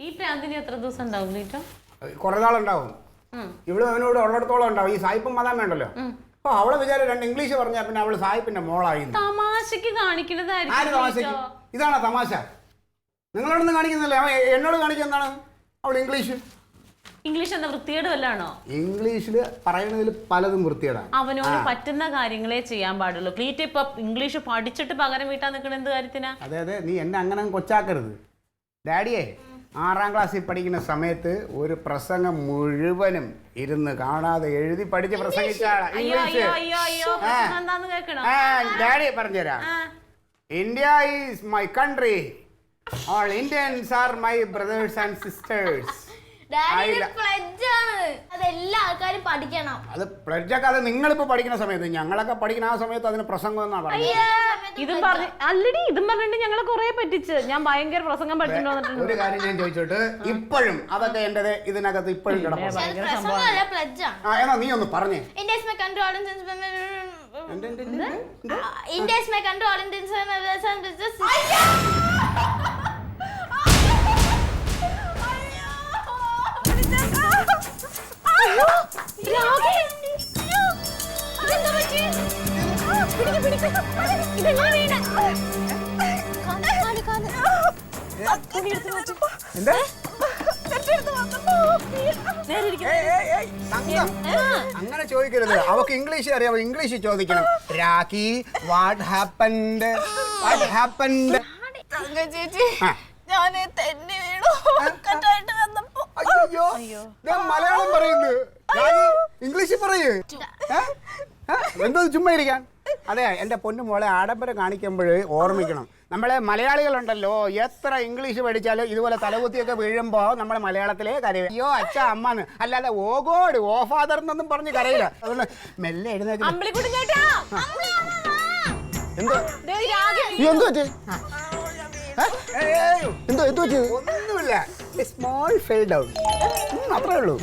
ഈ പ്രാന്തിന് എത്ര ദിവസം ഉണ്ടാവും ലീറ്റോ? കുറെ നാളുണ്ടാവും. ഇവിടെ അവനോട് ഉള്ളിടത്തോളം ഉണ്ടാവും. ഈ സായിപ്പും മതാൻ വേണ്ടല്ലോ. അപ്പൊ അവളെ വിചാരം 2 ഇംഗ്ലീഷ് പറഞ്ഞാൽ പിന്നെ അവള് സായിപ്പിന്റെ മോളായി. തമാശക്ക് കാണിക്കുന്നതായിരിക്കും. ഇതാണോ തമാശ? നിങ്ങളോടൊന്നും കാണിക്കുന്നില്ല. അവൻ എന്നോട് കാണിക്കുക എന്താണ്? അവൾ ഇംഗ്ലീഷ് എന്താ വൃത്തികേട് വല്ലാണോ? ഇംഗ്ലീഷിൽ പറയുന്നതിൽ പലതും വൃത്തികേടാണ്. അവനോട് പറ്റുന്ന കാര്യങ്ങളെ ചെയ്യാൻ പാടുള്ളൂ. ക്ലീറ്റ് ഇപ്പൊ ഇംഗ്ലീഷ് പഠിച്ചിട്ട് പകരം വീട്ടാൻ നിൽക്കണ എന്ത് കാര്യത്തിനാ? അതെ നീ എന്നെ അങ്ങനെ കൊച്ചാക്കരുത്. ഡാഡിയെ 6ാം ക്ലാസ്സിൽ പഠിക്കുന്ന സമയത്ത് ഒരു പ്രസംഗം മുഴുവനും ഇരുന്ന് കാണാതെ എഴുതി പഠിച്ച് പ്രസംഗിച്ചാണ് ഇംഗ്ലീഷ്. ഡാഡി പറഞ്ഞുതരാം. India is my country. All Indians are my brothers and sisters. അതെല്ലാ ആൾക്കാരും പഠിക്കണം. അത് പ്ലഡ്ജൊക്കെ അത് നിങ്ങളിപ്പോ പഠിക്കുന്ന സമയത്ത്, ഞങ്ങളൊക്കെ പഠിക്കുന്ന ആ സമയത്ത് അതിന് പ്രസംഗം എന്നാ പറയുന്നത്. ഇതും പറഞ്ഞിട്ട് ഞങ്ങളെ കുറെ പറ്റിച്ച്. ഞാൻ ഭയങ്കര പ്രസംഗം പഠിച്ചിട്ടുണ്ട്. ഒരു കാര്യം ഞാൻ ചോദിച്ചോട്ട്, ഇപ്പോഴും അതൊക്കെ എന്റേത് ഇതിനകത്ത് ഇപ്പോഴും കിടക്കും. എന്നാ നീ ഒന്ന് പറഞ്ഞേ. അങ്ങനെ ചോദിക്കരുത്. അവക്ക് ഇംഗ്ലീഷ് അറിയാം. ഇംഗ്ലീഷ് ചോദിക്കണം. Rakhi what happened? What happened? അയ്യോ ഞാൻ മലയാളം പറയുന്നു. ഇംഗ്ലീഷിൽ പറയൂ. എന്തോ ചുമ്മാ ഇരിക്കാൻ. അതെ എന്റെ പൊന്നു മോളെ, ആഡംബരം കാണിക്കുമ്പോൾ ഓർമ്മിക്കണം. നമ്മളെ മലയാളികളുണ്ടല്ലോ, എത്ര ഇംഗ്ലീഷ് പഠിച്ചാലും ഇതുപോലെ തലകുത്തിയൊക്കെ വീഴുമ്പോ നമ്മളെ മലയാളത്തിലേ കരയും. അയ്യോ അച്ഛ അമ്മന്ന്, അല്ലാതെ ഓ ഗോഡ് ഓ ഫാദർ എന്നൊന്നും പറഞ്ഞ് കരയില്ല. അതുകൊണ്ട് മെല്ലെ എഴുന്നേറ്റ്. ഒന്നുമില്ല, സ്മോൾ ഫെയിൽ ഡൗൺ, അത്രേ ഉള്ളൂ.